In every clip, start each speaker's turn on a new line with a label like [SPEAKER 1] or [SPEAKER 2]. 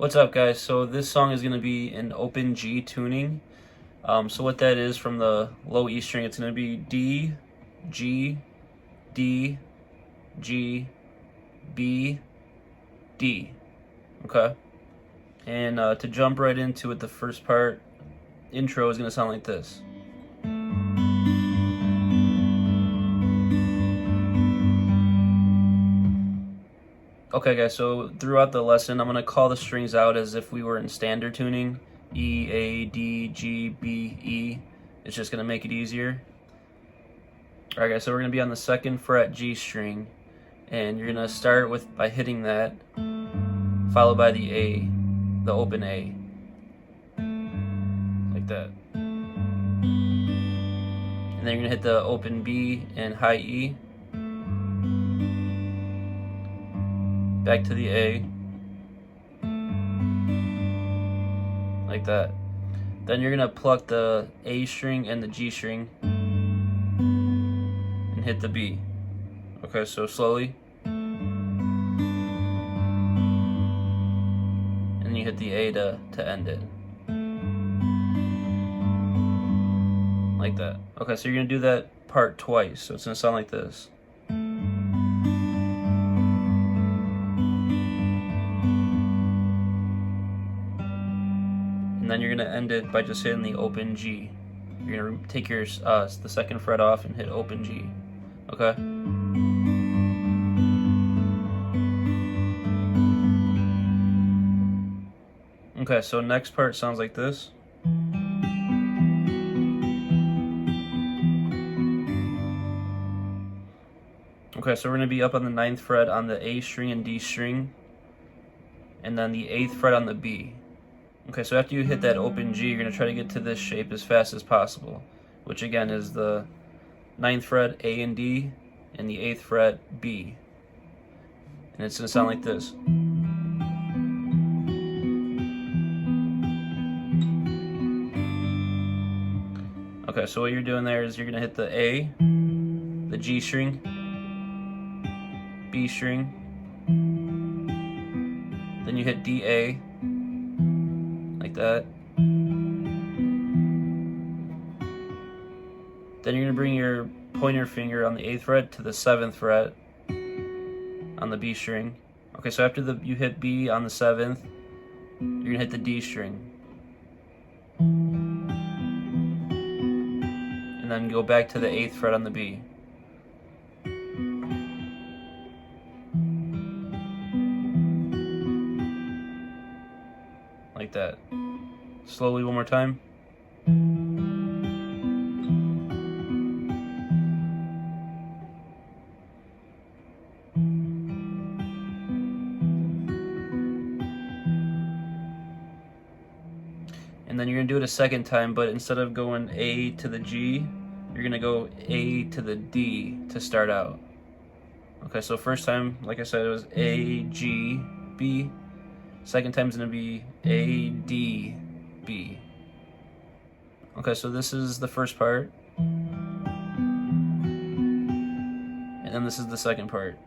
[SPEAKER 1] What's up, guys? So this song is going to be an open G tuning. So what that is, from the low E string, it's going to be D, G, D, G, B, D. Okay? And to jump right into it, the first part, intro, is going to sound like this. Okay, guys, so throughout the lesson, I'm going to call the strings out as if we were in standard tuning. E, A, D, G, B, E. It's just going to make it easier. Alright, guys, so we're going to be on the 2nd fret G string. And you're going to start by hitting that, followed by the A, the open A. Like that. And then you're going to hit the open B and high E. Back to the A, like that. Then you're gonna pluck the A string and the G string and hit the B. Okay, so slowly. And you hit the A to end it. Like that. Okay, so you're gonna do that part twice, so it's gonna sound like this. And then you're going to end it by just hitting the open G. You're going to take the 2nd fret off and hit open G. Okay? Okay, so next part sounds like this. Okay, so we're going to be up on the 9th fret on the A string and D string, and then the 8th fret on the B. Okay, so after you hit that open G, you're going to try to get to this shape as fast as possible, which again is the 9th fret A and D, and the 8th fret B. And it's going to sound like this. Okay, so what you're doing there is you're going to hit the A, the G string, B string, then you hit D, A, like that. Then you're going to bring your pointer finger on the 8th fret to the 7th fret on the B string. Okay, so after you hit B on the 7th, you're going to hit the D string. And then go back to the 8th fret on the B. Like that. Slowly one more time. And then you're going to do it a second time, but instead of going A to the G, you're going to go A to the D to start out. Okay, so first time, like I said, it was A, G, B. Second time is going to be A, D, B. Okay, so this is the first part. And then this is the second part.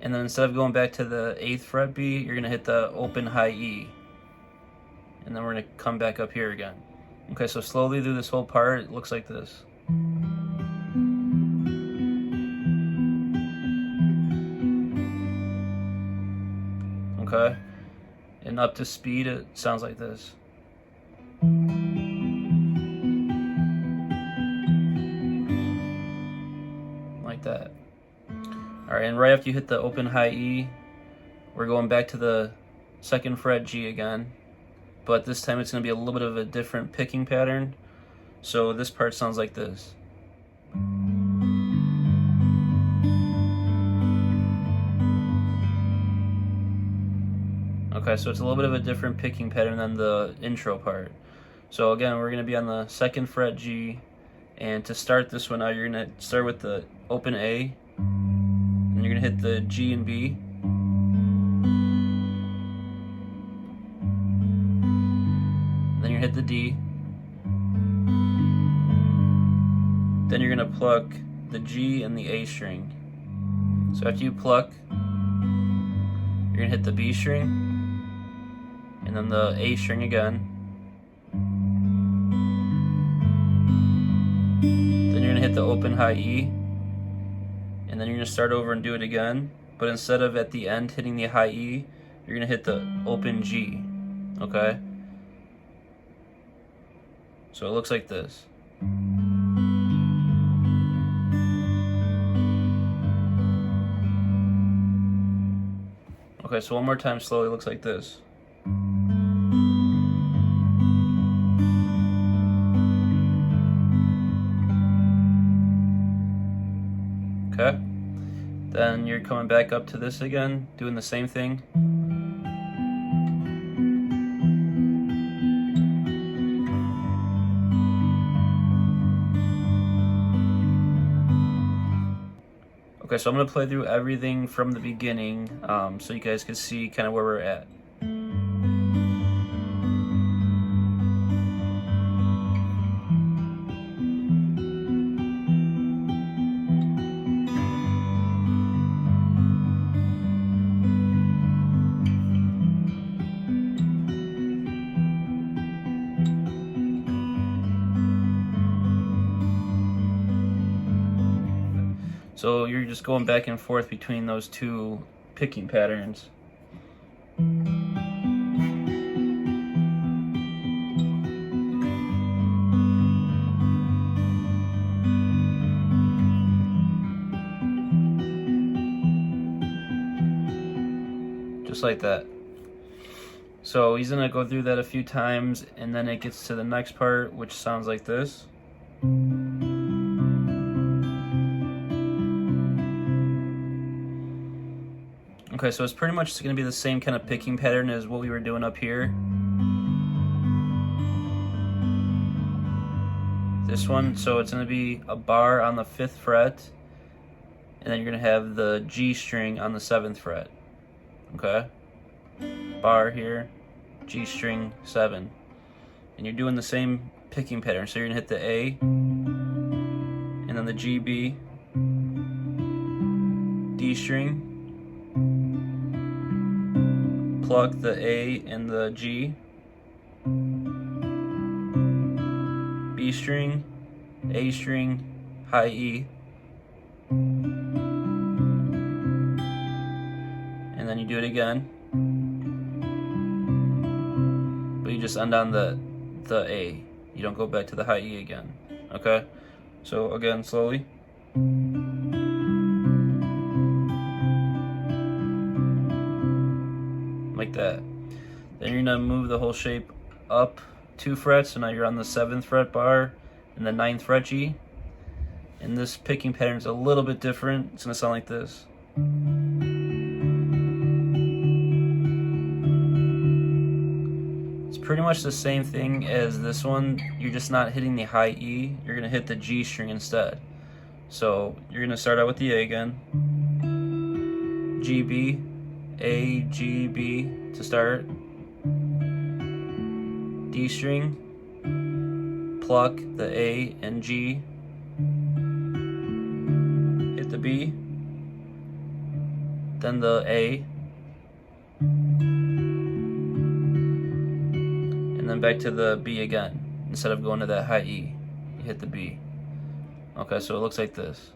[SPEAKER 1] And then instead of going back to the 8th fret B, you're going to hit the open high E. And then we're going to come back up here again. Okay, so slowly through this whole part, it looks like this. Okay, and up to speed, it sounds like this. Like that. Alright, and right after you hit the open high E, we're going back to the 2nd fret G again, but this time it's going to be a little bit of a different picking pattern. So this part sounds like this. Okay, so it's a little bit of a different picking pattern than the intro part. So again, we're going to be on the 2nd fret G, and to start this one out, you're going to start with the open A, and you're going to hit the G and B. Then you're going to hit the D. Then you're going to pluck the G and the A string. So after you pluck, you're gonna hit the B string, and then the A string again. Then you're gonna hit the open high E, and then you're gonna start over and do it again. But instead of at the end hitting the high E, you're gonna hit the open G, okay? So it looks like this. Okay, so one more time slowly, it looks like this. Okay, then you're coming back up to this again, doing the same thing. Okay, so I'm going to play through everything from the beginning so you guys can see kind of where we're at. So you're just going back and forth between those two picking patterns. Just like that. So he's gonna go through that a few times, and then it gets to the next part, which sounds like this. Okay, so it's pretty much going to be the same kind of picking pattern as what we were doing up here. This one, so it's going to be a bar on the 5th fret, and then you're going to have the G string on the 7th fret. Okay? Bar here, G string 7. And you're doing the same picking pattern. So you're going to hit the A, and then the G, B, D string, pluck the A and the G, B string, A string, high E, and then you do it again, but you just end on the A. You don't go back to the high E again. Okay? So again, slowly. Like that. Then you're gonna move the whole shape up 2 frets, so now you're on the 7th fret bar and the 9th fret G. And this picking pattern is a little bit different. It's gonna sound like this. It's pretty much the same thing as this one. You're just not hitting the high E. You're gonna hit the G string instead. So you're gonna start out with the A again. G, B, A, G, B to start. D string, pluck the A and G, hit the B, then the A, and then back to the B again. Instead of going to that high E, you hit the B. Okay, so it looks like this.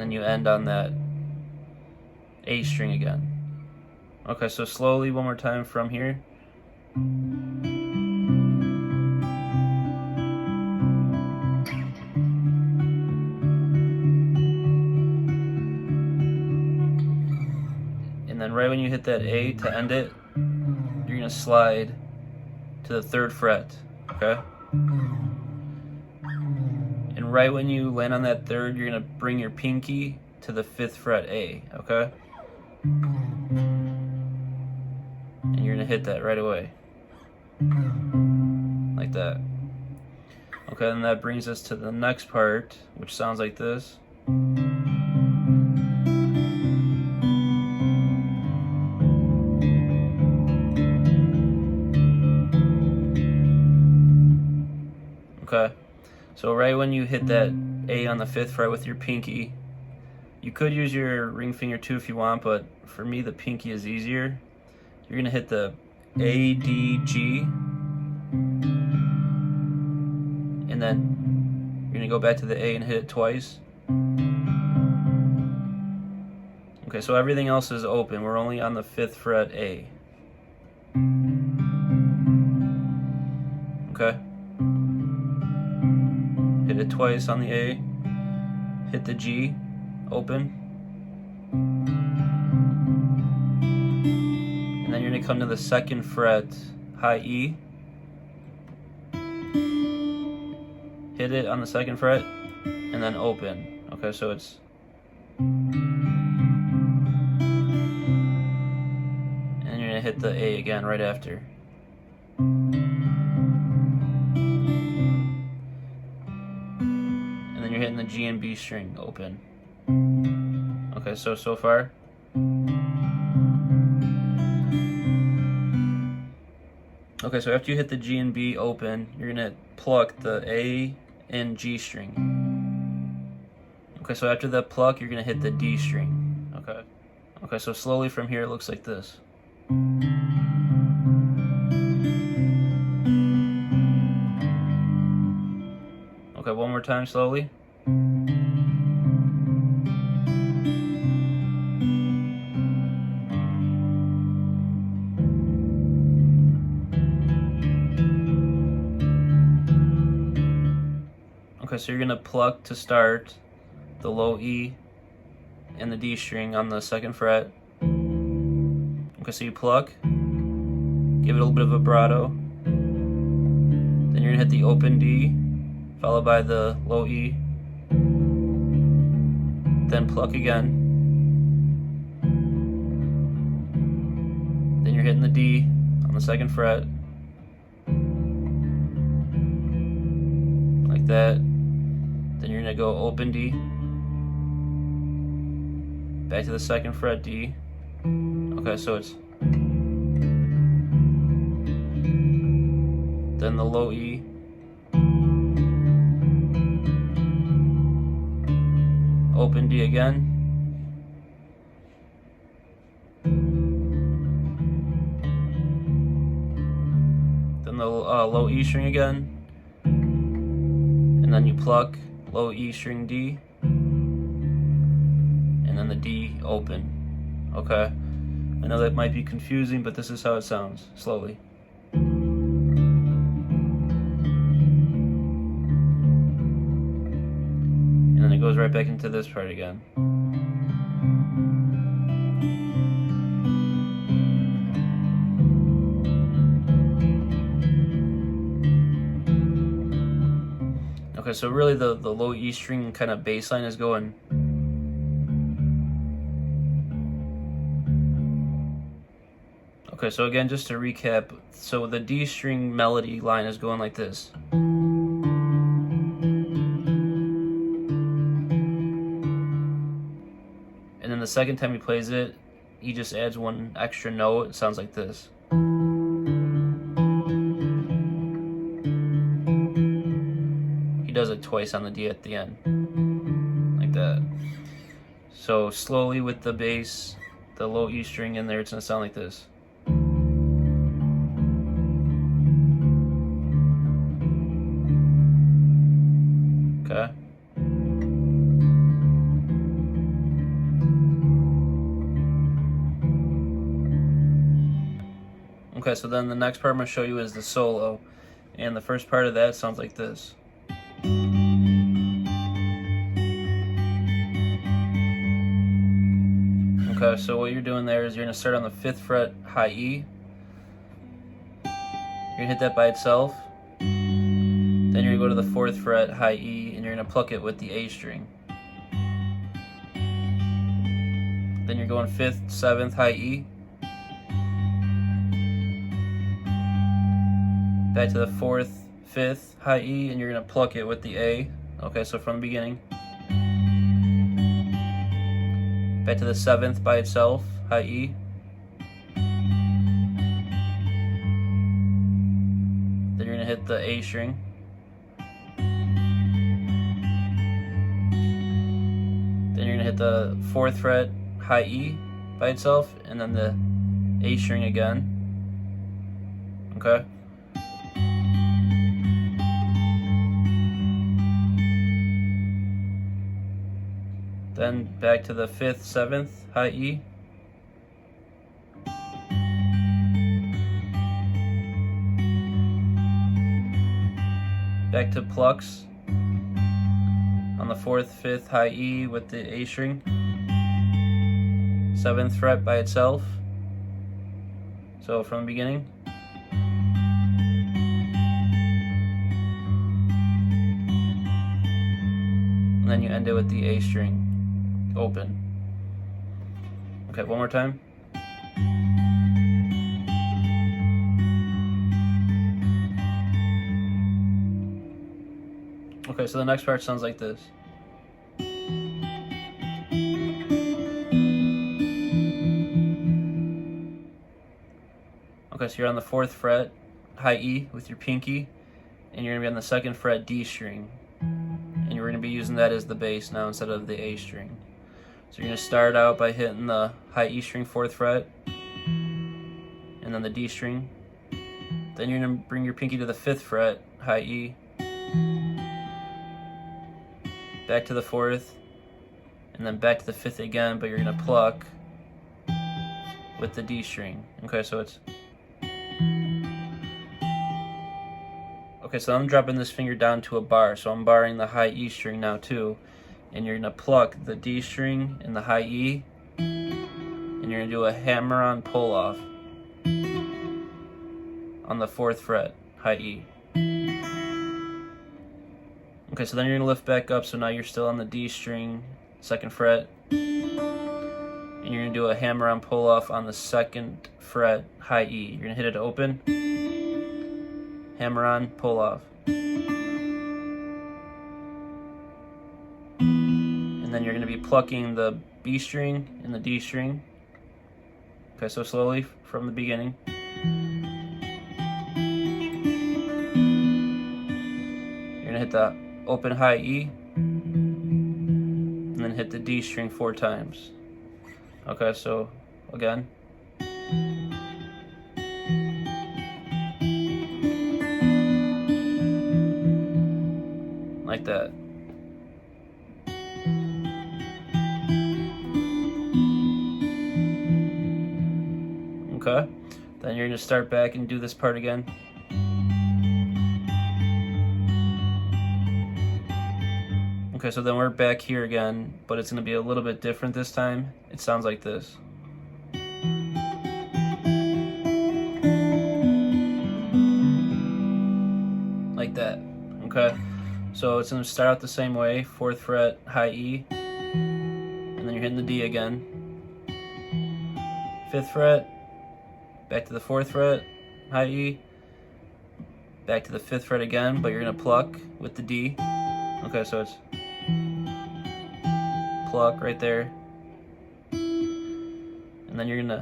[SPEAKER 1] You end on that A string again. Okay, so slowly one more time from here. And then right when you hit that A to end it, you're gonna slide to the 3rd fret, okay? And right when you land on that 3rd, you're gonna bring your pinky to the 5th fret A, okay? And you're gonna hit that right away. Like that. Okay, and that brings us to the next part, which sounds like this. Okay. So right when you hit that A on the 5th fret with your pinky, you could use your ring finger too if you want, but for me the pinky is easier. You're gonna hit the A, D, G, and then you're gonna go back to the A and hit it twice. Okay, so everything else is open. We're only on the 5th fret A. Okay. Hit it twice on the A. Hit the G, open. And then you're gonna come to the 2nd fret, high E. Hit it on the 2nd fret, and then open. Okay, so it's... And you're gonna hit the A again right after. And then you're hitting the G and B string, open. Okay, so far. Okay, so after you hit the G and B open, you're gonna pluck the A and G string. Okay, so after that pluck, you're gonna hit the D string. Okay. Okay, so slowly from here it looks like this. Okay, one more time slowly. Okay, so you're gonna pluck to start the low E and the D string on the 2nd fret. Okay, so you pluck, give it a little bit of vibrato. Then you're gonna hit the open D, followed by the low E. Then pluck again. Then you're hitting the D on the 2nd fret. Like that. Then you're gonna go open D, back to the 2nd fret D. Okay, so it's then the low E, open D again, then the low E string again, and then you pluck low E string D, and then the D open. Okay, I know that might be confusing, but this is how it sounds, slowly. And then it goes right back into this part again. Okay, so really the low E string kind of bass line is going. Okay, so again, just to recap, so the D string melody line is going like this. And then the second time he plays it, he just adds one extra note. It sounds like this. Does it twice on the D at the end, like that. So slowly with the bass, the low E string in there, it's gonna sound like this. Okay. Okay, so then the next part I'm gonna show you is the solo, and the first part of that sounds like this. Okay, so what you're doing there is you're going to start on the 5th fret high E. You're going to hit that by itself. Then you're going to go to the 4th fret high E and you're going to pluck it with the A string. Then you're going 5th, 7th high E. Back to the 4th, 5th high E and you're going to pluck it with the A. Okay, so from the beginning. Back to the 7th by itself, high E. Then you're gonna hit the A string. hit the 4th fret, high E by itself, and then the A string again. Okay? Then back to the 5th, 7th, high E. Back to plucks on the 4th, 5th, high E with the A string. 7th fret by itself. So from the beginning. And then you end it with the A string open. Okay, one more time. Okay, so the next part sounds like this. Okay, so you're on the 4th fret, high E with your pinky, and you're gonna be on the 2nd fret D string. And you're gonna be using that as the bass now instead of the A string. So you're gonna start out by hitting the high E string 4th fret, and then the D string. Then you're gonna bring your pinky to the 5th fret, high E, back to the 4th, and then back to the 5th again, but you're gonna pluck with the D string. Okay, so it's... Okay, so I'm dropping this finger down to a bar, so I'm barring the high E string now too. And you're gonna pluck the D string and the high E, and you're gonna do a hammer-on pull-off on the 4th fret, high E. Okay, so then you're gonna lift back up, so now you're still on the D string, 2nd fret, and you're gonna do a hammer-on pull-off on the 2nd fret, high E. You're gonna hit it open, hammer-on, pull-off. And then you're gonna be plucking the B string and the D string. Okay, so slowly from the beginning. You're gonna hit the open high E, and then hit the D string 4 times. Okay, so again. Like that. Okay, then you're gonna start back and do this part again. Okay, so then we're back here again, but it's gonna be a little bit different this time. It sounds like this. Like that, okay? So it's gonna start out the same way, 4th fret, high E, and then you're hitting the D again. 5th fret, back to the 4th fret, high E, back to the 5th fret again, but you're gonna pluck with the D. Okay, so it's pluck right there, and then you're gonna,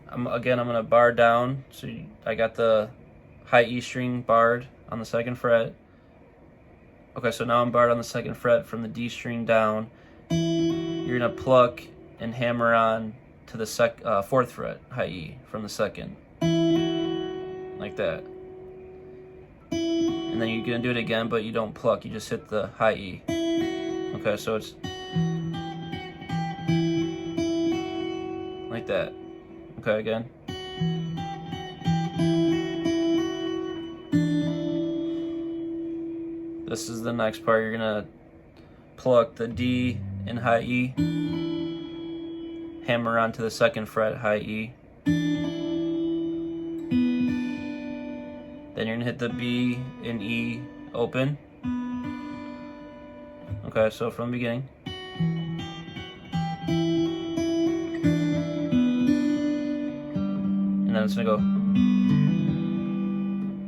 [SPEAKER 1] I'm gonna bar down, so I got the high E string barred on the 2nd fret. Okay, so now I'm barred on the 2nd fret from the D string down. You're gonna pluck and hammer on to the 4th fret, high E, from the 2nd. Like that. And then you're gonna do it again, but you don't pluck, you just hit the high E. Okay, so it's like that. Okay, again. This is the next part. You're gonna pluck the D and high E, hammer onto the 2nd fret, high E. Then you're gonna hit the B and E open. Okay, so from the beginning. And then it's gonna go.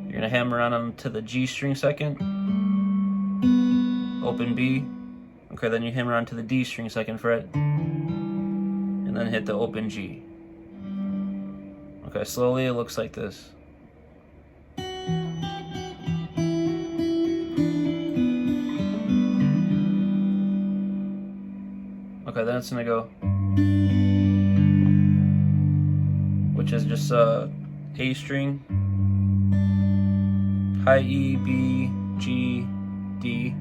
[SPEAKER 1] You're gonna hammer on to the G string 2nd, open B. Okay, then you hammer on to the D string 2nd fret, and then hit the open G. Okay, slowly it looks like this. Okay, then it's gonna go, which is just A string, high E, B, G, D,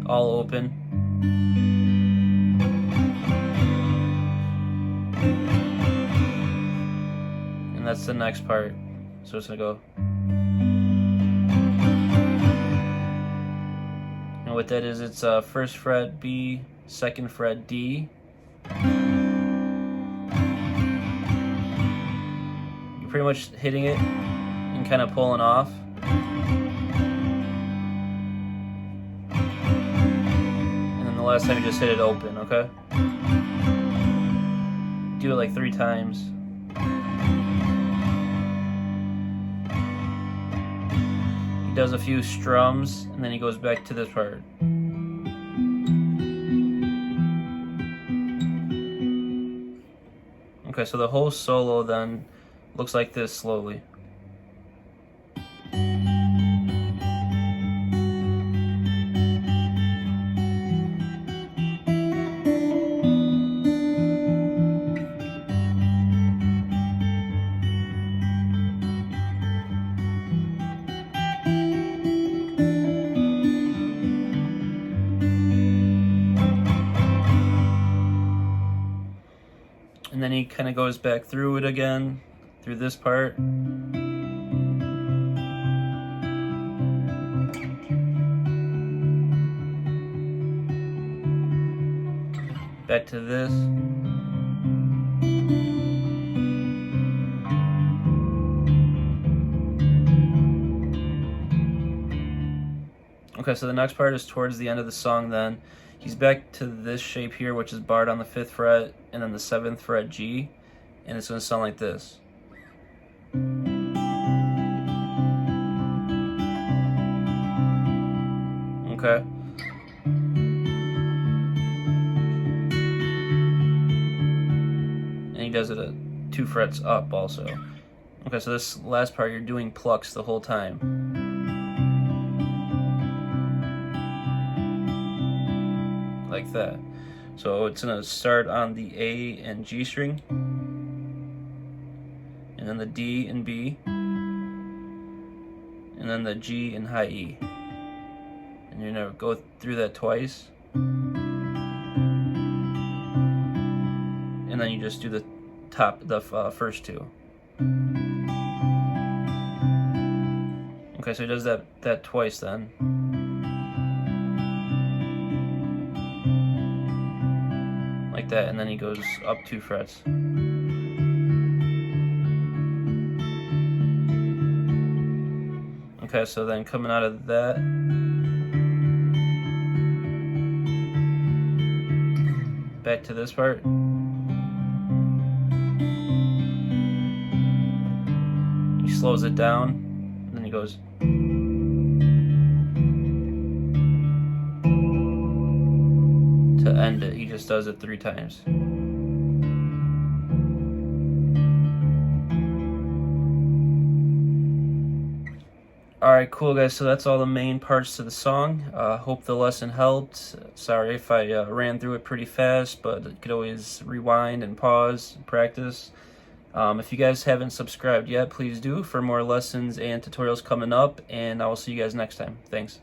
[SPEAKER 1] all open. And that's the next part. So it's gonna go. And what that is, it's first fret B, second fret D. You're pretty much hitting it and kind of pulling off. And then the last time you just hit it open, okay? Do it like 3 times. He does a few strums and then he goes back to this part. Okay, so the whole solo then looks like this slowly. And then he kind of goes back through it again, through this part. Back to this. Okay, so the next part is towards the end of the song then. He's back to this shape here, which is barred on the 5th fret, and then the 7th fret G, and it's going to sound like this. Okay. And he does it at 2 frets up also. Okay, so this last part, you're doing plucks the whole time. Like that. So it's gonna start on the A and G string, and then the D and B, and then the G and high E. And you're gonna go through that twice, and then you just do the first 2. Okay, so he does that twice then. Like that, and then he goes up 2 frets. Okay, so then coming out of that, back to this part. He slows it down, and then he goes. To end it, he just does it 3 times. Alright, cool guys, so that's all the main parts to the song. Hope the lesson helped. Sorry if I ran through it pretty fast, but you could always rewind and pause and practice. If you guys haven't subscribed yet, please do for more lessons and tutorials coming up, and I will see you guys next time. Thanks.